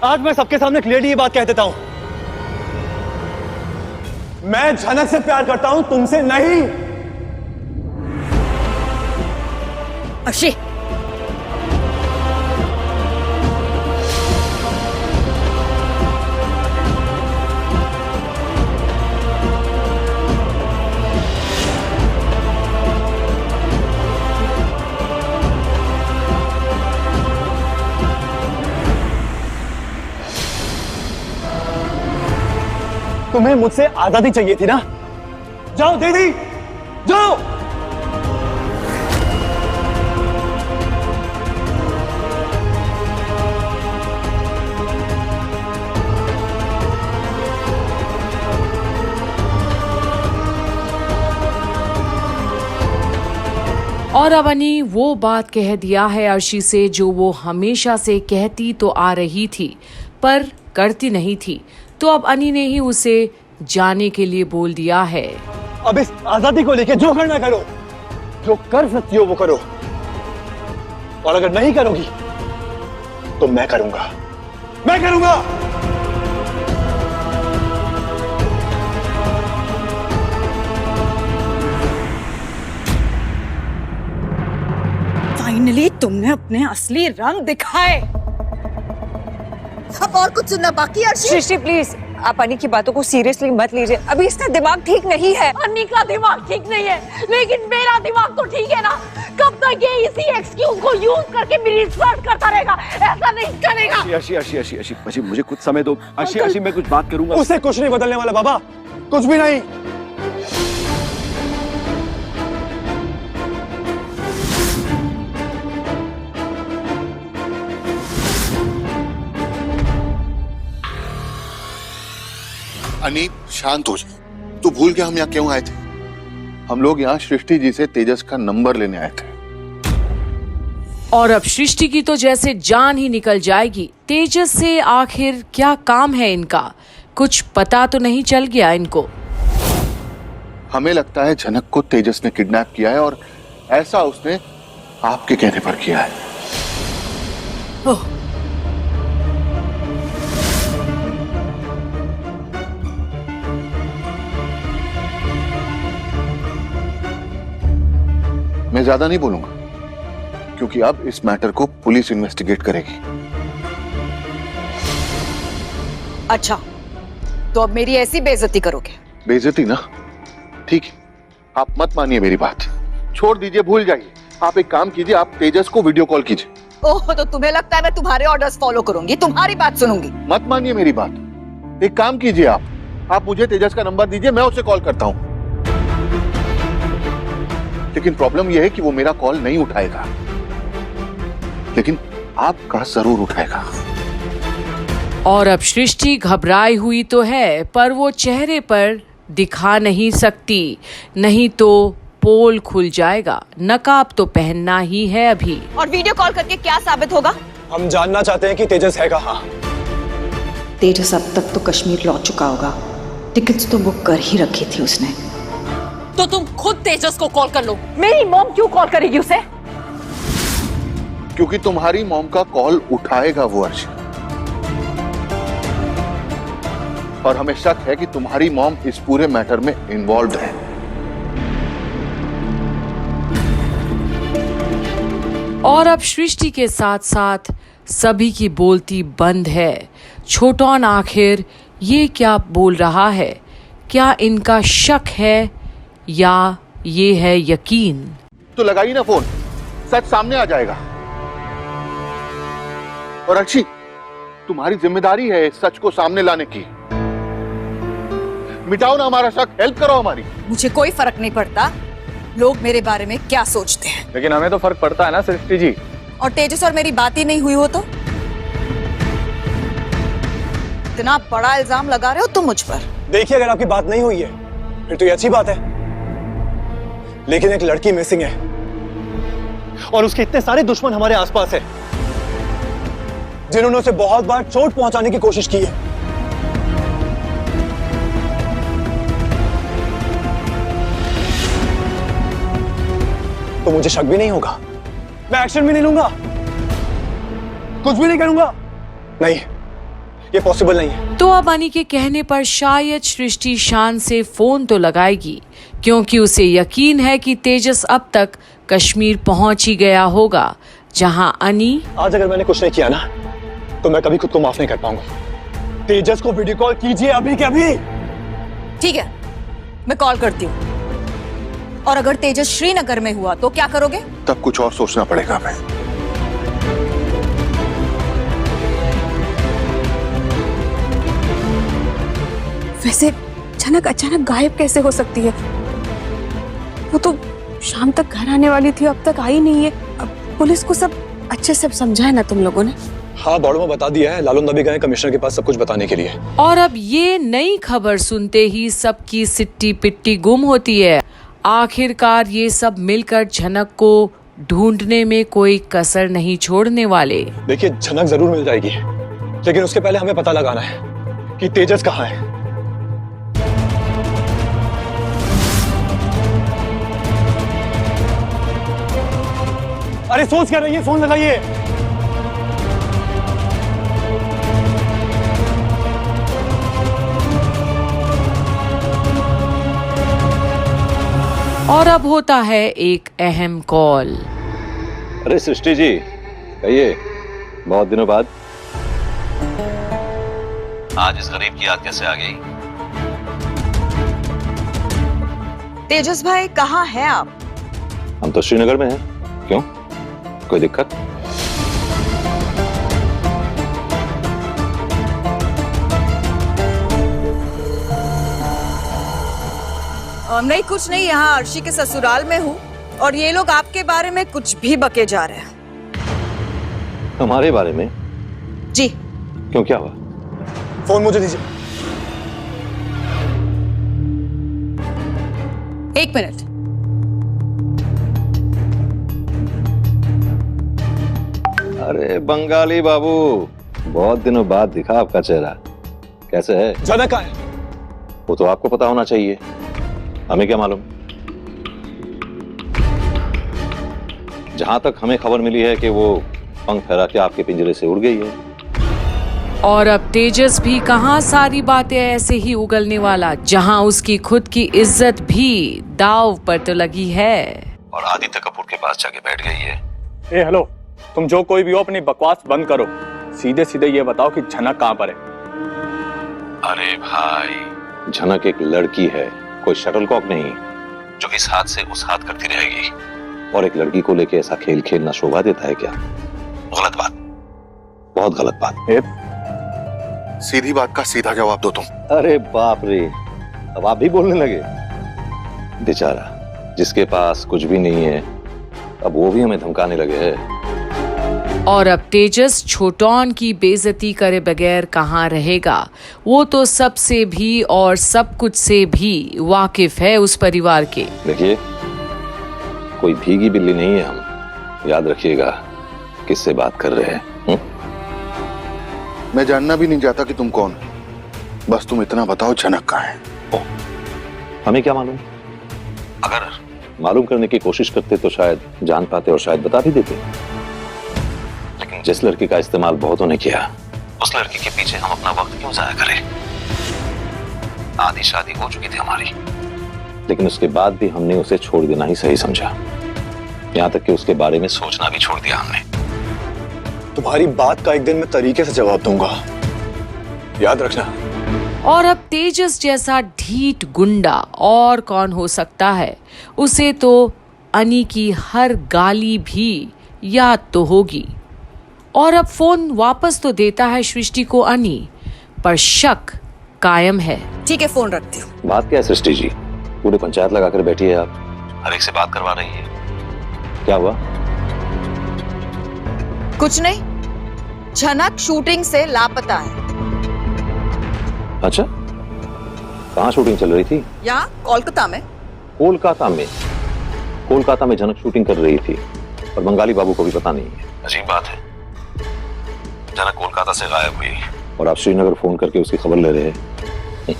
आज मैं सबके सामने क्लियरली ये बात कह देता हूं, मैं झनक से प्यार करता हूं, तुमसे नहीं। अर्शी, तुम्हें मुझसे आजादी चाहिए थी ना? जाओ दीदी, जाओ। और अब अनी वो बात कह दिया है अर्शी से जो वो हमेशा से कहती तो आ रही थी पर करती नहीं थी। तो अब अनी ने ही उसे जाने के लिए बोल दिया है। अब इस आजादी को लेके जो करना करो, जो कर सकती हो वो करो, और अगर नहीं करोगी तो मैं करूंगा, मैं करूंगा। फाइनली तुमने अपने असली रंग दिखाए। अब और कुछ सुनना बाकी है अर्शी? सृष्टि प्लीज, आप अन्नी की बातों को सीरियसली मत लीजिए। अभी इसका दिमाग ठीक नहीं है। अन्नी का दिमाग ठीक नहीं है, लेकिन मेरा दिमाग तो ठीक है ना। कब तक ये इसी एक्सक्यूज को यूज करके मेरी इंसल्ट करता रहेगा? ऐसा नहीं करेगा। अर्शी, मुझे कुछ समय दो। अर्शी, मैं कुछ बात करूंगा। उससे कुछ नहीं बदलने वाला बाबा, कुछ भी नहीं। अनीत, शांत हो जा। तू भूल गया हम यहाँ क्यों आए थे? हम लोग यहाँ सृष्टि जी से तेजस का नंबर लेने आए थे। और अब सृष्टि की तो जैसे जान ही निकल जाएगी। तेजस से आखिर क्या काम है इनका? कुछ पता तो नहीं चल गया इनको। हमें लगता है झनक को तेजस ने किडनैप किया है, और ऐसा उसने आपके कहने पर किया है। ओह, मैं ज्यादा नहीं बोलूंगा, क्योंकि अब इस मैटर को पुलिस इन्वेस्टिगेट करेगी। अच्छा, तो अब मेरी ऐसी बेइज्जती करोगे? बेइज्जती ना? ठीक है, आप मत मानिए मेरी बात, छोड़ दीजिए, भूल जाइए। आप एक काम कीजिए, आप तेजस को वीडियो कॉल कीजिए। ओह, तो तुम्हें लगता है मैं तुम्हारे ऑर्डर्स फॉलो करूंगी, तुम्हारी बात सुनूंगी? मत मानिए मेरी बात, एक काम कीजिए, आप मुझे तेजस का नंबर दीजिए, मैं उसे कॉल करता हूं। लेकिन प्रॉब्लम यह है कि वो मेरा कॉल नहीं उठाएगा, लेकिन आपका जरूर उठाएगा। और अब सृष्टि घबराई हुई तो है पर वो चेहरे पर दिखा नहीं सकती, नहीं तो पोल खुल जाएगा। नकाब तो पहनना ही है अभी। और वीडियो कॉल करके क्या साबित होगा? हम जानना चाहते हैं कि तेजस है कहाँ। तेजस अब तक तो कश्मीर लौट चुका होगा, टिकट्स तो बुक कर ही रखी थी उसने। तो तुम खुद तेजस को कॉल कर लो। मेरी मॉम क्यों कॉल करेगी उसे? क्योंकि तुम्हारी मॉम का कॉल उठाएगा वो अर्शी, और हमें शक है कि तुम्हारी मॉम इस पूरे मैटर में इन्वॉल्व है। और अब सृष्टि के साथ साथ सभी की बोलती बंद है। छोटौन आखिर ये क्या बोल रहा है? क्या इनका शक है या ये है यकीन? तो लगाइए ना फोन, सच सामने आ जाएगा। और अर्शी, तुम्हारी जिम्मेदारी है सच को सामने लाने की। मिटाओ ना हमारा शक, हेल्प करो हमारी। मुझे कोई फर्क नहीं पड़ता लोग मेरे बारे में क्या सोचते हैं। लेकिन हमें तो फर्क पड़ता है ना सृष्टि जी। और तेजस और मेरी बात ही नहीं हुई हो तो? इतना बड़ा इल्जाम लगा रहे हो तुम मुझ पर। देखिए, अगर आपकी बात नहीं हुई है फिर तो ये अच्छी बात है, लेकिन एक लड़की मिसिंग है और उसके इतने सारे दुश्मन हमारे आसपास है जिन्होंने उसे बहुत बार चोट पहुंचाने की कोशिश की है। तो मुझे शक भी नहीं होगा, मैं एक्शन भी नहीं लूंगा, कुछ भी नहीं करूंगा। नहीं, ये पॉसिबल नहीं है। तो अब अनी के कहने पर शायद सृष्टि शान से फोन तो लगाएगी, क्योंकि उसे यकीन है कि तेजस अब तक कश्मीर पहुंच ही गया होगा, जहां अनी। आज अगर मैंने कुछ नहीं किया ना, तो मैं कभी खुद को माफ नहीं कर पाऊंगा। तेजस को वीडियो कॉल कीजिए अभी के अभी। ठीक है, मैं कॉल करती हूँ। और अगर तेजस श्रीनगर में हुआ तो क्या करोगे? तब कुछ और सोचना पड़ेगा। मैं वैसे झनक अचानक गायब कैसे हो सकती है? वो तो शाम तक घर आने वाली थी, अब तक आई नहीं है। अब पुलिस को सब अच्छे से समझाया ना तुम लोगों ने? हाँ, बॉर्डर में बता दिया है। लालून भी गए कमिश्नर के पास सब कुछ बताने के लिए। और अब ये नई खबर सुनते ही सबकी सिट्टी पिट्टी गुम होती है। आखिरकार ये सब मिलकर झनक को ढूंढने में कोई कसर नहीं छोड़ने वाले। देखिए, झनक जरूर मिल जाएगी, लेकिन उसके पहले हमें पता लगाना है कि तेजस कहाँ है। अरे सोच क्या रही है, फोन लगाइए। और अब होता है एक अहम कॉल। अरे सृष्टि जी, कहिए, बहुत दिनों बाद। आज इस गरीब की याद कैसे आ गई? तेजस भाई कहाँ हैं आप? हम तो श्रीनगर में हैं। क्यों, कोई दिक्कत? नहीं, कुछ नहीं। यहाँ अर्शी के ससुराल में हूँ और ये लोग आपके बारे में कुछ भी बके जा रहे हैं। हमारे बारे में? जी। क्यों, क्या हुआ? फोन मुझे दीजिए। एक मिनट। अरे बंगाली बाबू, बहुत दिनों बाद दिखा आपका चेहरा। कैसे है? झनक कहाँ है? वो तो आपको पता होना चाहिए, हमें क्या मालूम। जहां तक हमें खबर मिली है कि वो पंख फैला के आपके पिंजरे से उड़ गई है। और अब तेजस भी कहां सारी बातें ऐसे ही उगलने वाला, जहां उसकी खुद की इज्जत भी दाव पर तो लगी है। और आदित्य कपूर के पास जाके बैठ गई है। ए हेलो, तुम जो कोई भी हो अपनी बकवास बंद करो। सीधे सीधे ये बताओ कि झनक कहाँ पर है? अरे भाई, झनक एक लड़की है, कोई शटलकॉक नहीं, जो इस हाथ से उस हाथ करती रहेगी। और एक लड़की को लेके ऐसा खेल खेलना शोभा देता है क्या? गलत बात, बहुत गलत बात। सीधी बात का सीधा जवाब दो तुम। अरे बाप रे, अब आप भी बोलने लगे। बेचारा, जिसके पास कुछ भी नहीं है, अब वो भी हमें धमकाने लगे हैं। और अब तेजस छोटौन की बेइज्जती करे बगैर कहाँ रहेगा। वो तो सबसे भी और सब कुछ से भी वाकिफ है उस परिवार के। देखिए, कोई भीगी बिल्ली नहीं है हम, याद रखिएगा किससे बात कर रहे हैं। मैं जानना भी नहीं चाहता कि तुम कौन हो, बस तुम इतना बताओ झनक कहाँ है। हमें क्या मालूम? अगर मालूम करने की कोशिश करते तो शायद जान पाते और शायद बता भी देते। लेकिन जिस लड़की का इस्तेमाल बहुतों ने किया, उस लड़की के पीछे हम अपना वक्त क्यों जाया करें? आधी शादी हो चुकी थी हमारी, लेकिन उसके बाद भी हमने उसे छोड़ देना ही सही समझा। यहाँ तक कि उसके बारे में सोचना भी छोड़ दिया हमने। तुम्हारी बात का एक दिन मैं तरीके से जवाब दूंगा, याद रखना। और अब तेजस जैसा ढीठ गुंडा और कौन हो सकता है? उसे तो अनी की हर गाली भी याद तो होगी। और अब फोन वापस तो देता है सृष्टि को अनी, पर शक कायम है। ठीक है, फोन रखती हूँ। बात क्या है सृष्टि जी? पूरे पंचायत लगाकर बैठी है आप। हर एक से बात करवा रही है। क्या हुआ? कुछ नहीं, झनक शूटिंग से लापता है। अच्छा, कहाँ शूटिंग चल रही थी? यहाँ कोलकाता में। कोलकाता में? कोलकाता में झनक शूटिंग कर रही थी और बंगाली बाबू को भी पता नहीं है। अजीब बात है, झनक कोलकाता से गायब हुई और आप श्रीनगर फोन करके उसकी खबर ले रहे हैं।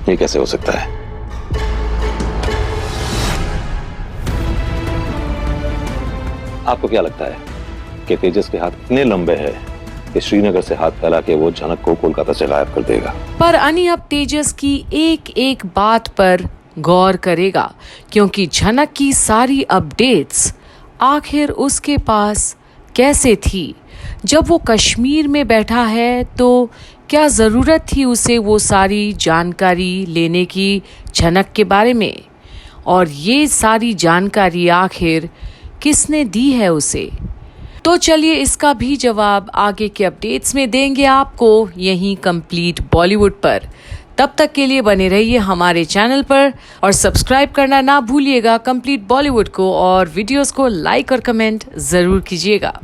ये कैसे हो सकता है? आपको क्या लगता है कि तेजस के हाथ इतने लंबे हैं कि श्रीनगर से हाथ फैला के वो झनक को कोलकाता से गायब कर देगा। पर अनी अब तेजस की एक एक बात पर गौर करेगा, क्योंकि झनक की सारी अपडेट्स आखिर उसके पास कैसे थी। जब वो कश्मीर में बैठा है तो क्या ज़रूरत थी उसे वो सारी जानकारी लेने की झनक के बारे में, और ये सारी जानकारी आखिर किसने दी है उसे। तो चलिए इसका भी जवाब आगे के अपडेट्स में देंगे आपको यहीं कंप्लीट बॉलीवुड पर। तब तक के लिए बने रहिए हमारे चैनल पर और सब्सक्राइब करना ना भूलिएगा कंप्लीट बॉलीवुड को, और वीडियोस को लाइक और कमेंट ज़रूर कीजिएगा।